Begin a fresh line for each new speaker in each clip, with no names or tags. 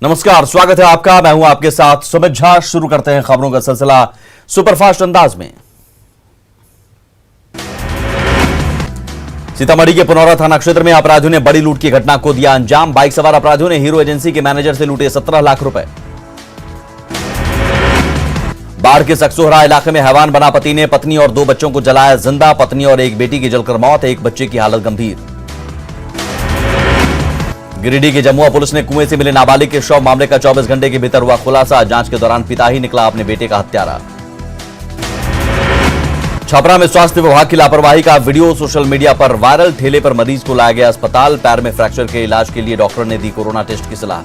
नमस्कार, स्वागत है आपका। मैं हूं आपके साथ सुमित झा। शुरू करते हैं खबरों का सिलसिला सुपरफास्ट अंदाज में। सीतामढ़ी के पुनौरा थाना क्षेत्र में अपराधियों ने बड़ी लूट की घटना को दिया अंजाम। बाइक सवार अपराधियों ने हीरो एजेंसी के मैनेजर से लूटे 17 लाख रुपए। बाढ़ के सकसोहरा इलाके में हैवान बना पति ने पत्नी और 2 बच्चों को जलाया जिंदा। पत्नी और एक बेटी की जलकर मौत, एक बच्चे की हालत गंभीर। गिरिडीह की जमुआ पुलिस ने कुएं से मिले नाबालिग के शव मामले का 24 घंटे के भीतर हुआ खुलासा। जांच के दौरान पिता ही निकला अपने बेटे का हत्यारा। छपरा में स्वास्थ्य विभाग की लापरवाही का वीडियो सोशल मीडिया पर वायरल। ठेले पर मरीज को लाया गया अस्पताल। पैर में फ्रैक्चर के इलाज के लिए डॉक्टर ने दी कोरोना टेस्ट की सलाह।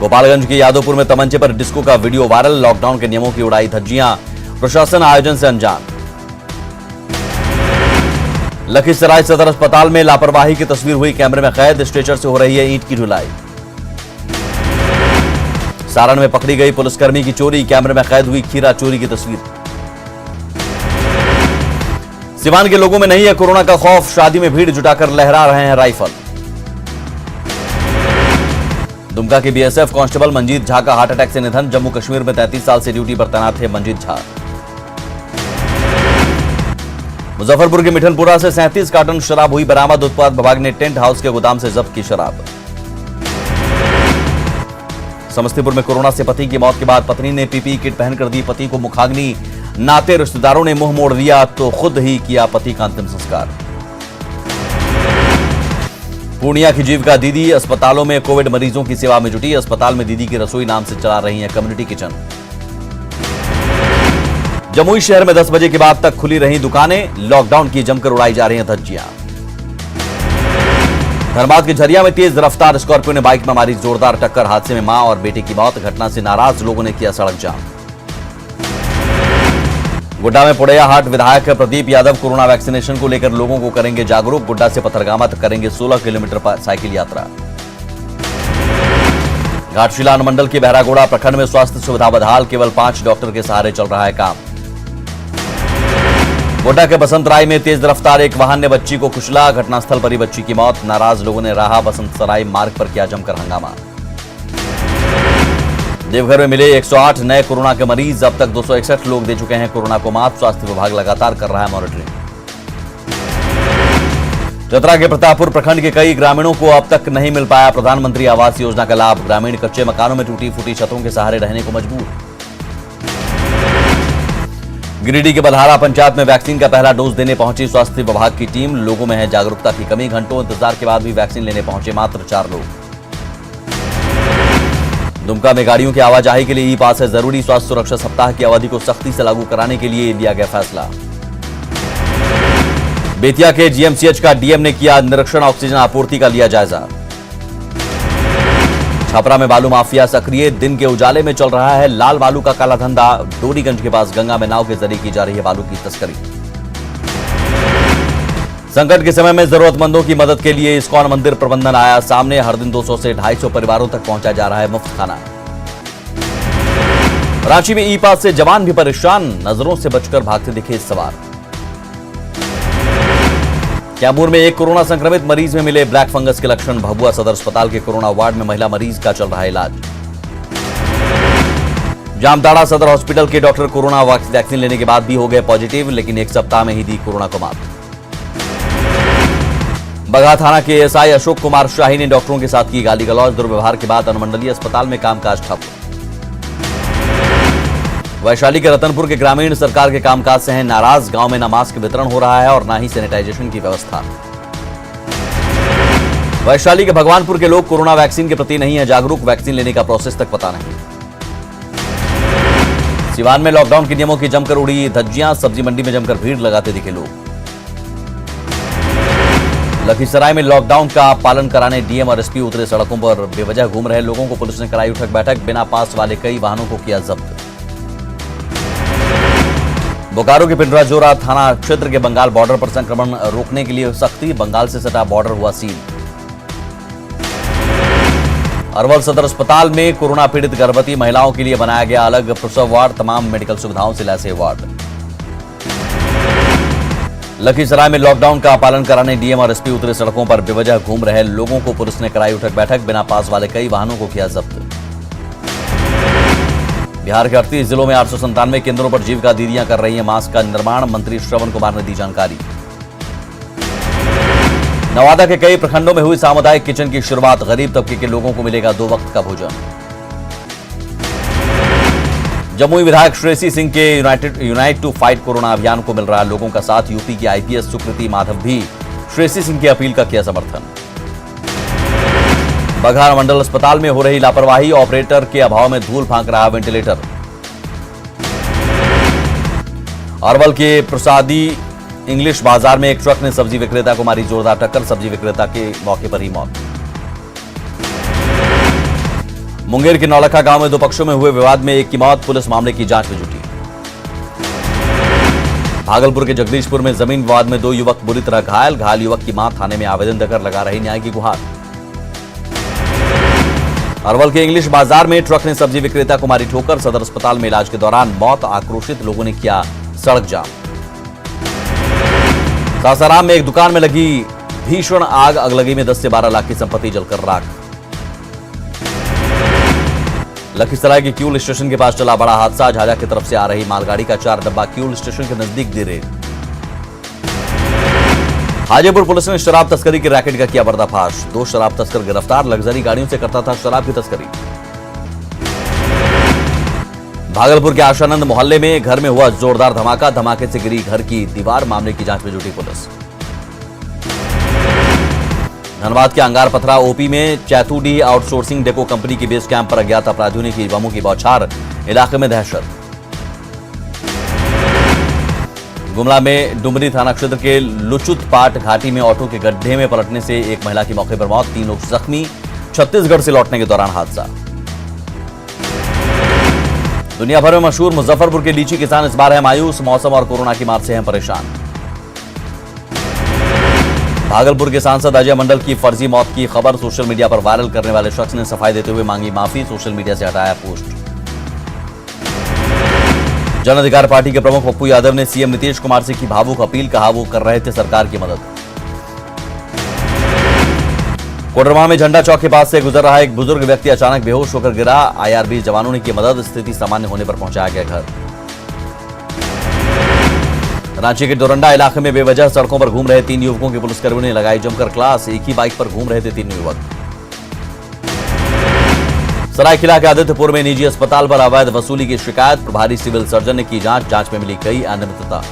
गोपालगंज के यादवपुर में तमंचे पर डिस्को का वीडियो वायरल। लॉकडाउन के नियमों की उड़ाई धज्जियां, प्रशासन आयोजन से अनजान। लखीसराय सदर अस्पताल में लापरवाही की तस्वीर हुई कैमरे में कैद। स्ट्रेचर से हो रही है ईंट की ढुलाई। सारण में पकड़ी गई पुलिसकर्मी की चोरी, कैमरे में कैद हुई खीरा चोरी की तस्वीर। सिवान के लोगों में नहीं है कोरोना का खौफ, शादी में भीड़ जुटाकर लहरा रहे हैं राइफल। दुमका के बीएसएफ कांस्टेबल मंजीत झा का हार्ट अटैक से निधन। जम्मू कश्मीर में 33 साल से ड्यूटी पर तैनात थे मंजीत झा। मुजफ्फरपुर के मिठनपुरा से 37 कार्टन शराब हुई बरामद। उत्पाद विभाग ने टेंट हाउस के गोदाम से जब्त की शराब। समस्तीपुर में कोरोना से पति की मौत के बाद पत्नी ने पीपीई किट पहनकर दी पति को मुखाग्नि। नाते रिश्तेदारों ने मुंह मोड़ दिया तो खुद ही किया पति का अंतिम संस्कार। पूर्णिया की जीविका दीदी अस्पतालों में कोविड मरीजों की सेवा में जुटी। अस्पताल में दीदी की रसोई नाम से चला रही है कम्युनिटी किचन। जमुई शहर में 10 बजे के बाद तक खुली रही दुकानें। लॉकडाउन की जमकर उड़ाई जा रही हैं धज्जियां। धनबाद के झरिया में तेज रफ्तार स्कॉर्पियो ने बाइक में मारी जोरदार टक्कर। हादसे में मां और बेटे की मौत। घटना से नाराज लोगों ने किया सड़क जाम। गुड्डा में पुड़ैया हाट विधायक प्रदीप यादव कोरोना वैक्सीनेशन को लेकर लोगों को करेंगे जागरूक। गुड्डा से पथरगामा तक करेंगे 16 किलोमीटर पर साइकिल यात्रा। घाटशिला अनुमंडल के बहरागोड़ा प्रखंड में स्वास्थ्य सुविधा बदहाल। केवल 5 डॉक्टर के सहारे चल रहा है काम। गोड्डा के बसंत राय में तेज रफ्तार एक वाहन ने बच्ची को कुचला। घटनास्थल पर ही बच्ची की मौत। नाराज लोगों ने राहा बसंत सराय मार्ग पर किया जमकर हंगामा। देवघर में मिले 108 नए कोरोना के मरीज। अब तक 261 लोग दे चुके हैं कोरोना को मात। स्वास्थ्य विभाग लगातार कर रहा है मॉनिटरिंग। चतरा के प्रतापपुर प्रखंड के कई ग्रामीणों को अब तक नहीं मिल पाया प्रधानमंत्री आवास योजना का लाभ। ग्रामीण कच्चे मकानों में टूटी फूटी छतों के सहारे रहने को मजबूर। गिरिडीह के बलहारा पंचायत में वैक्सीन का पहला डोज देने पहुंची स्वास्थ्य विभाग की टीम। लोगों में है जागरूकता की कमी। घंटों इंतजार के बाद भी वैक्सीन लेने पहुंचे मात्र 4 लोग। दुमका में गाड़ियों की आवाजाही के लिए ई पास है जरूरी। स्वास्थ्य सुरक्षा सप्ताह की अवधि को सख्ती से लागू कराने के लिए लिया गया फैसला। बेतिया के जीएमसीएच का डीएम ने किया निरीक्षण। ऑक्सीजन आपूर्ति का लिया जायजा। छपरा में बालू माफिया सक्रिय। दिन के उजाले में चल रहा है लाल बालू का काला धंधा। डोरीगंज के पास गंगा में नाव के जरिए की जा रही है बालू की तस्करी। संकट के समय में जरूरतमंदों की मदद के लिए इस्कॉन मंदिर प्रबंधन आया सामने। हर दिन 200 से 250 परिवारों तक पहुंचाया जा रहा है मुफ्त खाना। रांची में ई पास से जवान भी परेशान। नजरों से बचकर भागते दिखे सवार। कैमूर में एक कोरोना संक्रमित मरीज में मिले ब्लैक फंगस के लक्षण। भभुआ सदर अस्पताल के कोरोना वार्ड में महिला मरीज का चल रहा है इलाज। जामताड़ा सदर हॉस्पिटल के डॉक्टर कोरोना वैक्सीन लेने के बाद भी हो गए पॉजिटिव, लेकिन 1 सप्ताह में ही दी कोरोना को मात। बगहा थाना के एएसआई अशोक कुमार शाही ने डॉक्टरों के साथ की गाली गलौज। दुर्व्यवहार के बाद अनुमंडलीय अस्पताल में कामकाज ठप। वैशाली के रतनपुर के ग्रामीण सरकार के कामकाज से हैं नाराज। गांव में न मास्क वितरण हो रहा है और न ही सैनिटाइजेशन की व्यवस्था। वैशाली के भगवानपुर के लोग कोरोना वैक्सीन के प्रति नहीं है जागरूक। वैक्सीन लेने का प्रोसेस तक पता नहीं। सिवान में लॉकडाउन के नियमों की जमकर उड़ी धज्जियां। सब्जी मंडी में जमकर भीड़ लगाते दिखे लोग। लखीसराय में लॉकडाउन का पालन कराने डीएम और एसपी उतरे सड़कों पर। बेवजह घूम रहे लोगों को पुलिस ने कराई उठक बैठक। बिना पास वाले कई वाहनों को किया जब्त। बोकारो के पिंडराजोरा थाना क्षेत्र के बंगाल बॉर्डर पर संक्रमण रोकने के लिए सख्ती। बंगाल से सटा बॉर्डर हुआ सील। अरवल सदर अस्पताल में कोरोना पीड़ित गर्भवती महिलाओं के लिए बनाया गया अलग प्रसव वार्ड। तमाम मेडिकल सुविधाओं से लैस वार्ड। लखीसराय में लॉकडाउन का पालन कराने डीएम और एसपी उतरे सड़कों पर बेवजह घूम रहे लोगों को पुलिस ने कराई उठक बैठक। बिना पास वाले कई वाहनों को किया जब्त। बिहार के 38 जिलों में 897 केंद्रों पर जीविका दीदियां कर रही हैं मास्क का निर्माण। मंत्री श्रवण कुमार ने दी जानकारी। नवादा के कई प्रखंडों में हुई सामुदायिक किचन की शुरुआत। गरीब तबके के लोगों को मिलेगा 2 वक्त का भोजन। जमुई विधायक श्रेयसी सिंह के यूनाइट टू फाइट कोरोना अभियान को मिल रहा लोगों का साथ। यूपी की आईपीएस सुकृति माधव भी श्रेयसी सिंह की अपील का किया समर्थन। बघार मंडल अस्पताल में हो रही लापरवाही। ऑपरेटर के अभाव में धूल फांक रहा वेंटिलेटर। अरवल के प्रसादी इंग्लिश बाजार में एक ट्रक ने सब्जी विक्रेता को मारी जोरदार टक्कर। सब्जी विक्रेता के मौके पर ही मौत। मुंगेर के नौलखा गांव में 2 पक्षों में हुए विवाद में एक की मौत। पुलिस मामले की जांच में जुटी। भागलपुर के जगदीशपुर में जमीन विवाद में 2 युवक बुरी तरह घायल। घायल युवक की मां थाने में आवेदन देकर लगा रही न्याय की गुहार। अरवल के इंग्लिश बाजार में ट्रक ने सब्जी विक्रेता को मारी ठोकर। सदर अस्पताल में इलाज के दौरान मौत। आक्रोशित लोगों ने किया सड़क जाम। सासाराम में एक दुकान में लगी भीषण आग। अगलगी में 10 से 12 लाख की संपत्ति जलकर राख। लखीसराय के क्यूल स्टेशन के पास चला बड़ा हादसा। झाझा की तरफ से आ रही मालगाड़ी का 4 डब्बा क्यूल स्टेशन के नजदीक गिरे। हाजीपुर पुलिस ने शराब तस्करी की रैकेट का किया पर्दाफाश। 2 शराब तस्कर गिरफ्तार। लग्जरी गाड़ियों से करता था शराब की तस्करी। भागलपुर के आशानंद मोहल्ले में घर में हुआ जोरदार धमाका। धमाके से गिरी घर की दीवार। मामले की जांच में जुटी पुलिस। धनबाद के अंगार पथरा ओपी में चैतूडी आउटसोर्सिंग डेको कंपनी की बेस कैंप पर अज्ञात अपराधियों ने की बमों की बौछार। इलाके में दहशत। गुमला में डुमरी थाना क्षेत्र के लुचुत पाट घाटी में ऑटो के गड्ढे में पलटने से एक महिला की मौके पर मौत। 3 लोग जख्मी। छत्तीसगढ़ से लौटने के दौरान हादसा। दुनिया भर में मशहूर मुजफ्फरपुर के लीची किसान इस बार हैं मायूस। मौसम और कोरोना की मार से हैं परेशान। भागलपुर के सांसद अजय मंडल की फर्जी मौत की खबर सोशल मीडिया पर वायरल करने वाले शख्स ने सफाई देते हुए मांगी माफी। सोशल मीडिया से हटाया पोस्ट। जन अधिकार पार्टी के प्रमुख पप्पू यादव ने सीएम नीतीश कुमार से की भावुक अपील। कहा वो कर रहे थे सरकार की मदद। कोडरमा में झंडा चौक के पास से गुजर रहा एक बुजुर्ग व्यक्ति अचानक बेहोश होकर गिरा। आईआरबी जवानों ने की मदद। स्थिति सामान्य होने पर पहुंचाया गया घर। रांची के डोरंडा इलाके में बेवजह सड़कों पर घूम रहे 3 युवकों के पुलिसकर्मियों ने लगाई जमकर क्लास। एक ही बाइक पर घूम रहे थे 3 युवक। सरायकेला के आदित्यपुर में निजी अस्पताल पर अवैध वसूली की शिकायत। प्रभारी सिविल सर्जन ने की जांच। जांच में मिली कई अनियमितता।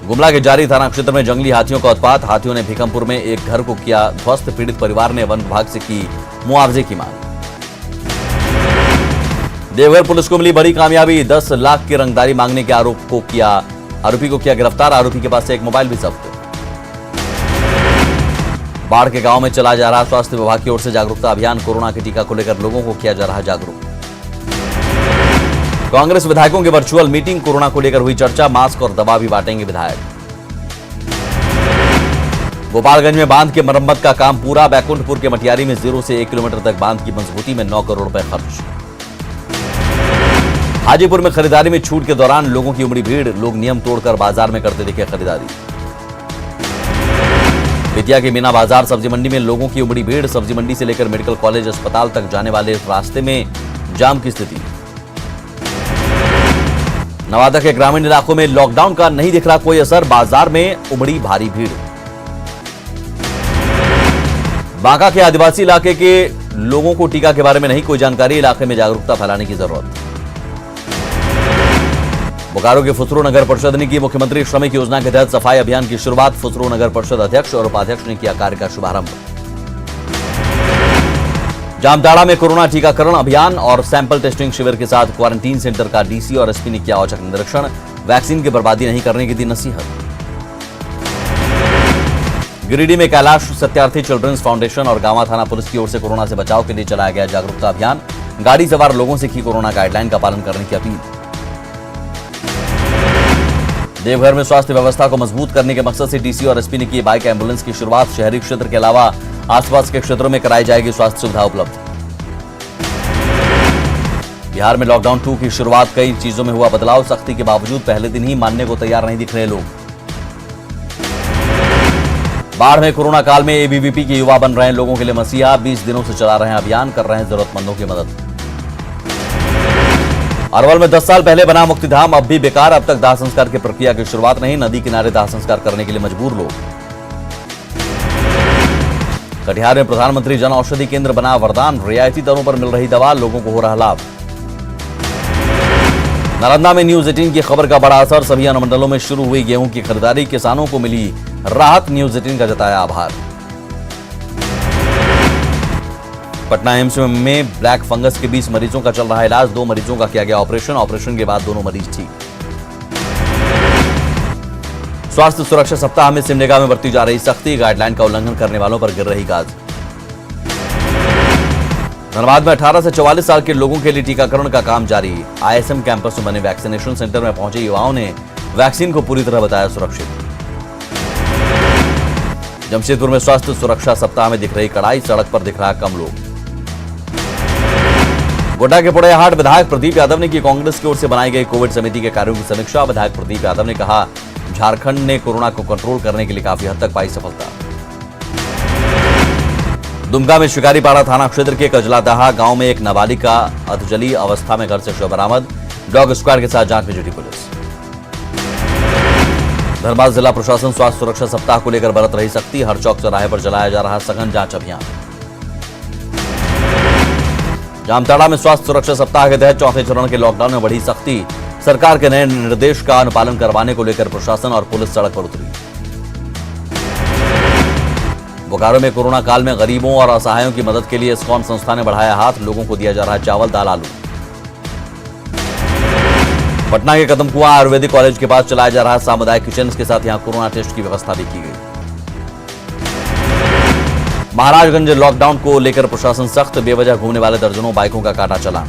गुमला के जारी थाना क्षेत्र में जंगली हाथियों का उत्पात। हाथियों ने भीकमपुर में एक घर को किया ध्वस्त। पीड़ित परिवार ने वन विभाग से की मुआवजे की मांग। देवघर पुलिस को मिली बड़ी कामयाबी। 10 लाख की रंगदारी मांगने के आरोपी को किया गिरफ्तार। आरोपी के पास से एक मोबाइल भी जब्त। बाढ़ के गांव में चला जा रहा स्वास्थ्य विभाग की ओर से जागरूकता अभियान। कोरोना के टीका को लेकर लोगों को किया जा रहा जागरूक। कांग्रेस विधायकों की वर्चुअल मीटिंग। कोरोना को लेकर हुई चर्चा। मास्क और दवा भी बांटेंगे विधायक। गोपालगंज में बांध के मरम्मत का काम पूरा। बैकुंठपुर के मटियारी में 0 से 1 किलोमीटर तक बांध की मजबूती में 9 करोड़ रुपए खर्च। हाजीपुर में खरीदारी में छूट के दौरान लोगों की उमड़ी भीड़। लोग नियम तोड़कर बाजार में करते दिखे खरीदारी। बेतिया के मीना बाजार सब्जी मंडी में लोगों की उमड़ी भीड़। सब्जी मंडी से लेकर मेडिकल कॉलेज अस्पताल तक जाने वाले रास्ते में जाम की स्थिति। नवादा के ग्रामीण इलाकों में लॉकडाउन का नहीं दिख रहा कोई असर। बाजार में उमड़ी भारी भीड़। बांका के आदिवासी इलाके के लोगों को टीका के बारे में नहीं कोई जानकारी। इलाके में जागरूकता फैलाने की जरूरत। बोकारो के फुसरो नगर परिषद ने की मुख्यमंत्री श्रमिक योजना के तहत सफाई अभियान की शुरुआत। फुसरो नगर परिषद अध्यक्ष और उपाध्यक्ष ने किया कार्य का शुभारंभ। जामताड़ा में कोरोना टीकाकरण अभियान और सैंपल टेस्टिंग शिविर के साथ क्वारंटीन सेंटर का डीसी और एसपी ने किया औचक निरीक्षण। वैक्सीन की बर्बादी नहीं करने की दी नसीहत। गिरिडीह में कैलाश सत्यार्थी चिल्ड्रंस फाउंडेशन और गांवा थाना पुलिस की ओर से कोरोना से बचाव के लिए चलाया गया जागरूकता अभियान। गाड़ी सवार लोगों से की कोरोना गाइडलाइन का पालन करने की अपील। देवघर में स्वास्थ्य व्यवस्था को मजबूत करने के मकसद से डीसी और एसपी ने की बाइक एम्बुलेंस की शुरुआत। शहरी क्षेत्र के अलावा आसपास के क्षेत्रों में कराई जाएगी स्वास्थ्य सुविधा उपलब्ध। बिहार में लॉकडाउन 2 की शुरुआत, कई चीजों में हुआ बदलाव, सख्ती के बावजूद पहले दिन ही मानने को तैयार नहीं दिख रहे लोग। बाढ़ में कोरोना काल में एबीवीपी के युवा बन रहे हैं लोगों के लिए मसीहा, 20 दिनों से चला रहे हैं अभियान, कर रहे हैं जरूरतमंदों की मदद। अरवल में 10 साल पहले बना मुक्तिधाम अब भी बेकार, अब तक दाह संस्कार की प्रक्रिया की शुरुआत नहीं, नदी किनारे दाह संस्कार करने के लिए मजबूर लोग। कटिहार में प्रधानमंत्री जन औषधि केंद्र बना वरदान, रियायती दरों पर मिल रही दवा, लोगों को हो रहा लाभ। नालंदा में न्यूज 18 की खबर का बड़ा असर, सभी अनुमंडलों में शुरू हुई गेहूं की खरीदारी, किसानों को मिली राहत, न्यूज 18 का जताया आभार। पटना एम्स में ब्लैक फंगस के 20 मरीजों का चल रहा इलाज, 2 मरीजों का किया गया ऑपरेशन के बाद दोनों मरीज ठीक। स्वास्थ्य सुरक्षा सप्ताह में सिमडेगा में बरती जा रही सख्ती, गाइडलाइन का उल्लंघन करने वालों पर गिर रही गाज। धनबाद में 18 से 44 साल के लोगों के लिए टीकाकरण का काम जारी, आईएसएम कैंपस में बने वैक्सीनेशन सेंटर में पहुंचे युवाओं ने वैक्सीन को पूरी तरह बताया सुरक्षित। जमशेदपुर में स्वास्थ्य सुरक्षा सप्ताह में दिख रही कड़ाई, सड़क पर दिख रहा कम लोग। गोड्डा के पोड़ैयाहाट विधायक प्रदीप यादव ने की कांग्रेस की ओर से बनाई गई कोविड समिति के कार्यों की समीक्षा, विधायक प्रदीप यादव ने कहा झारखंड ने कोरोना को कंट्रोल करने के लिए काफी हद तक पाई सफलता। दुमका में शिकारीपाड़ा थाना क्षेत्र के कजलादहा गांव में एक नाबालिग अधजली अवस्था में घर से शव बरामद, डॉग स्क्वाड के साथ जांच में जुटी पुलिस। धनबाद जिला प्रशासन स्वास्थ्य सुरक्षा सप्ताह को लेकर बरत रही सख्ती, हर चौक चौराहे पर चलाया जा रहा सघन जांच अभियान। जामताड़ा में स्वास्थ्य सुरक्षा सप्ताह के तहत चौथे चरण के लॉकडाउन में बढ़ी सख्ती, सरकार के नए निर्देश का अनुपालन करवाने को लेकर प्रशासन और पुलिस सड़क पर उतरी। बोकारो में कोरोना काल में गरीबों और असहायों की मदद के लिए इस्कॉन संस्था ने बढ़ाया हाथ, लोगों को दिया जा रहा है चावल, दाल, आलू। पटना के कदमकुआं आयुर्वेदिक कॉलेज के पास चलाया जा रहा सामुदायिक किचन के साथ यहां कोरोना टेस्ट की व्यवस्था भी की गई। महाराजगंज लॉकडाउन को लेकर प्रशासन सख्त, बेवजह घूमने वाले दर्जनों बाइकों का काटा चालान।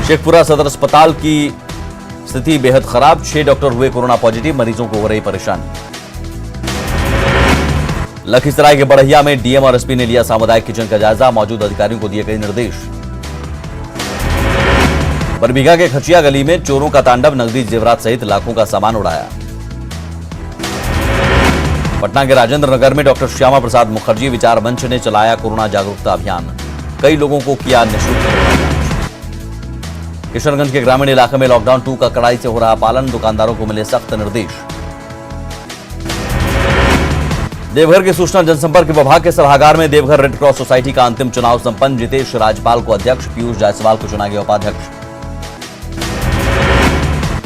शेखपुरा सदर अस्पताल की स्थिति बेहद खराब, 6 डॉक्टर हुए कोरोना पॉजिटिव, मरीजों को हो रही परेशानी। लखीसराय के बड़हिया में डीएम और एसपी ने लिया सामुदायिक किचन का जायजा, मौजूद अधिकारियों को दिए गए निर्देश। बरबीघा के खचिया गली में चोरों का तांडव, नकदी जेवरात सहित लाखों का सामान उड़ाया। पटना के राजेंद्र नगर में डॉक्टर श्यामा प्रसाद मुखर्जी विचार मंच ने चलाया कोरोना जागरूकता अभियान, कई लोगों को किया निःशुल्क कोरोना जांच। किशनगंज के ग्रामीण इलाके में लॉकडाउन 2 का कड़ाई से हो रहा पालन, दुकानदारों को मिले सख्त निर्देश। देवघर के सूचना जनसंपर्क विभाग के सभागार में देवघर रेड क्रॉस सोसाइटी का अंतिम चुनाव संपन्न, जितेश राजपाल को अध्यक्ष, पीयूष जायसवाल को चुना गया उपाध्यक्ष।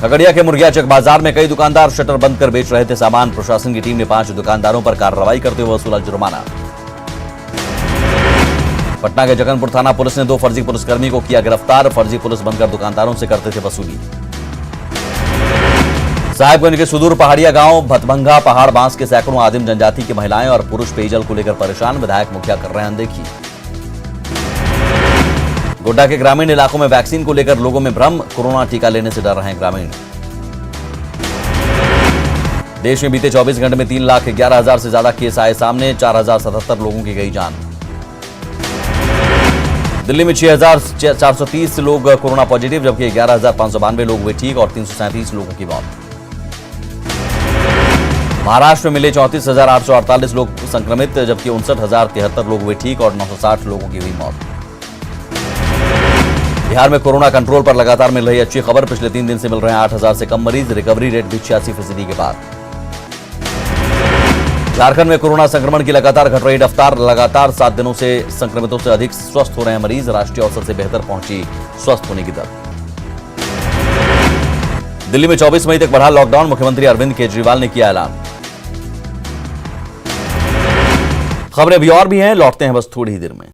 खगड़िया के मुर्गियाचक बाजार में कई दुकानदार शटर बंद कर बेच रहे थे सामान, प्रशासन की टीम ने 5 दुकानदारों पर कार्रवाई करते हुए वसूला जुर्माना। पटना के जगनपुर थाना पुलिस ने 2 फर्जी पुलिसकर्मी को किया गिरफ्तार, फर्जी पुलिस बनकर दुकानदारों से करते थे वसूली। साहिबगंज के सुदूर पहाड़िया गांव भतभंगा पहाड़ बांस के सैकड़ों आदिम जनजाति की महिलाएं और पुरुष पेयजल को लेकर परेशान, विधायक मुखिया कर रहे हैं अनदेखी। गोड्डा के ग्रामीण इलाकों में वैक्सीन को लेकर लोगों में भ्रम, कोरोना टीका लेने से डर रहे हैं ग्रामीण। देश में बीते 24 घंटे में 3,11,000 से ज्यादा केस आए सामने, 4,077 लोगों की गई जान। दिल्ली में 6,430 लोग कोरोना पॉजिटिव, जबकि 11,592 लोग हुए ठीक और 337 लोगों की मौत। महाराष्ट्र में मिले 34,848 लोग संक्रमित, जबकि 59,073 लोग हुए ठीक और 960 लोगों की हुई मौत। बिहार में कोरोना कंट्रोल पर लगातार मिल रही अच्छी खबर, पिछले 3 दिन से मिल रहे हैं 8,000 से कम मरीज, रिकवरी रेट भी 86% के बाद। झारखंड में कोरोना संक्रमण की लगातार घट रही रफ्तार, लगातार 7 दिनों से संक्रमितों से अधिक स्वस्थ हो रहे हैं मरीज, राष्ट्रीय औसत से बेहतर पहुंची स्वस्थ होने की दर। दिल्ली में 24 मई तक बढ़ा लॉकडाउन, मुख्यमंत्री अरविंद केजरीवाल ने किया ऐलान। खबरें भी और भी हैं, लौटते हैं बस थोड़ी ही देर में।